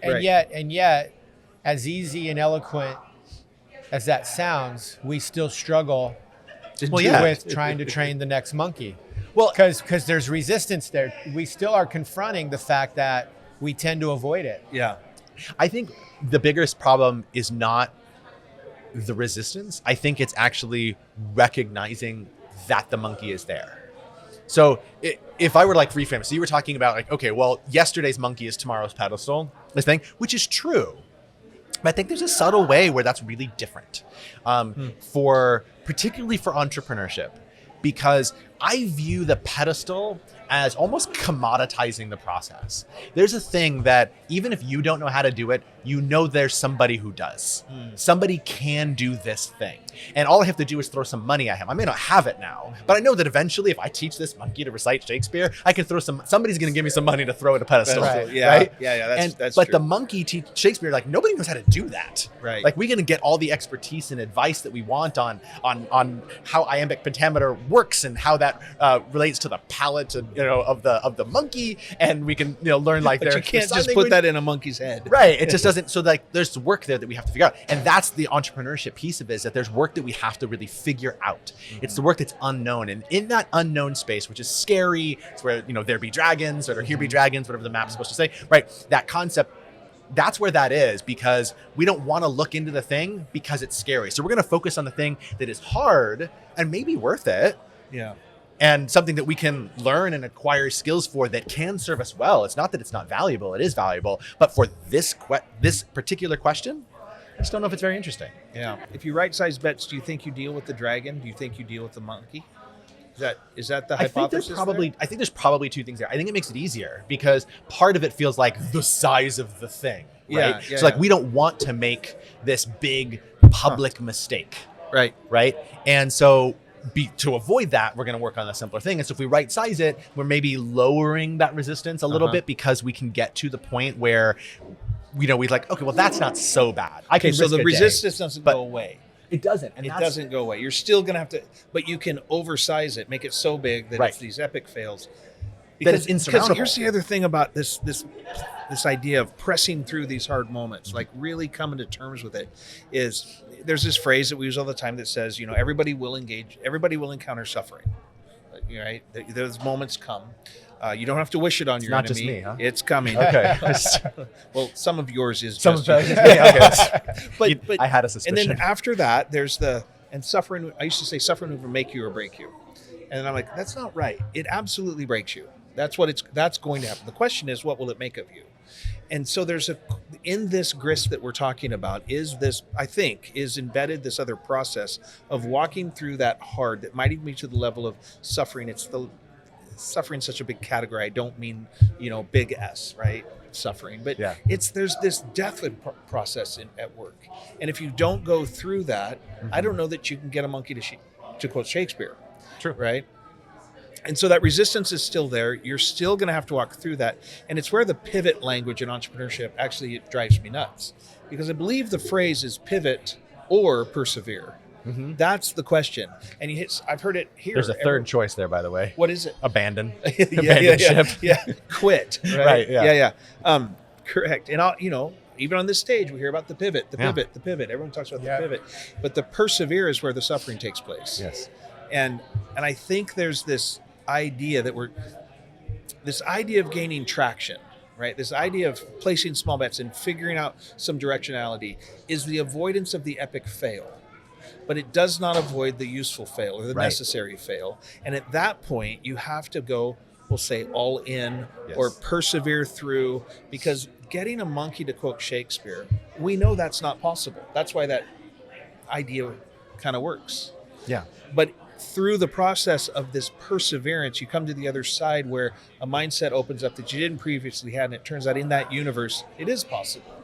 And yet, as easy and eloquent as that sounds, we still struggle with trying to train the next monkey. Well, because there's resistance there. We still are confronting the fact that we tend to avoid it. Yeah. I think the biggest problem is not the resistance. I think it's actually recognizing that the monkey is there. So if I were like reframe it, so you were talking about like, okay, well, yesterday's monkey is tomorrow's pedestal, this thing, which is true. But I think there's a subtle way where that's really different particularly for entrepreneurship, because I view the pedestal as almost commoditizing the process. There's a thing that even if you don't know how to do it, you know there's somebody who does. Somebody can do this thing. And all I have to do is throw some money at him. I may not have it now, but I know that eventually if I teach this monkey to recite Shakespeare, I can throw somebody's going to give me some money to throw at a pedestal. Right. Yeah. Right? Yeah. That's but true. the monkey teach Shakespeare, like nobody knows how to do that. Right. Like we're going to get all the expertise and advice that we want on how iambic pentameter works and how that relates to the palate of the monkey, and we can learn like but you can't just put that in a monkey's head. Right. It just doesn't. So like there's work there that we have to figure out. And that's the entrepreneurship piece of it, is that there's work that we have to really figure out. It's the work that's unknown. And in that unknown space, which is scary, it's where, there be dragons or here be dragons, whatever the map's supposed to say, right? That concept, that's where that is, because we don't want to look into the thing because it's scary. So we're going to focus on the thing that is hard and maybe worth it. Yeah. And something that we can learn and acquire skills for that can serve us well. It's not that it's not valuable, it is valuable. But for this particular question, I just don't know if it's very interesting. Yeah. If you right-size bets, do you think you deal with the dragon? Do you think you deal with the monkey? Is that the hypothesis? I think there's probably two things there. I think it makes it easier because part of it feels like the size of the thing, right? Yeah, so like we don't want to make this big public mistake. Right. And so to avoid that, we're going to work on a simpler thing. And so if we right size it, we're maybe lowering that resistance a little bit, because we can get to the point where, we're like, okay, well, that's not so bad. So the resistance doesn't go away. It doesn't. And it doesn't go away. You're still going to have to, but you can oversize it, make it so big that it's these epic fails. That it's insurmountable. Here's the other thing about this idea of pressing through these hard moments, like really coming to terms with it, is there's this phrase that we use all the time that says, everybody will encounter suffering, right? Those moments come. You don't have to wish it on your enemy. Not just me, huh? It's coming. Okay. Well, some of yours is some just of you. but I had a suspicion. And then after that, there's suffering. I used to say suffering will make you or break you. And I'm like, that's not right. It absolutely breaks you. That's going to happen. The question is, what will it make of you? And so in this grist that we're talking about is embedded this other process of walking through that hard that might even be to the level of suffering. Suffering such a big category. I don't mean, big S, right? Suffering, but there's this death process at work. And if you don't go through that, I don't know that you can get a monkey to quote Shakespeare. True. Right. And so that resistance is still there. You're still going to have to walk through that. And it's where the pivot language in entrepreneurship it drives me nuts, because I believe the phrase is pivot or persevere. Mm-hmm. That's the question. And I've heard it here. There's a third choice there, by the way. What is it? Abandon. Abandon ship. Yeah. Quit. Right. Yeah. Correct. And even on this stage, we hear about the pivot. Everyone talks about the pivot, but the persevere is where the suffering takes place. Yes. And I think there's this idea of gaining traction, right? This idea of placing small bets and figuring out some directionality is the avoidance of the epic fail. But it does not avoid the useful fail or the necessary fail. And at that point, you have to go, we'll say, all in or persevere through, because getting a monkey to quote Shakespeare, we know that's not possible. That's why that idea kind of works. Yeah. But through the process of this perseverance, you come to the other side where a mindset opens up that you didn't previously had, and it turns out in that universe, it is possible.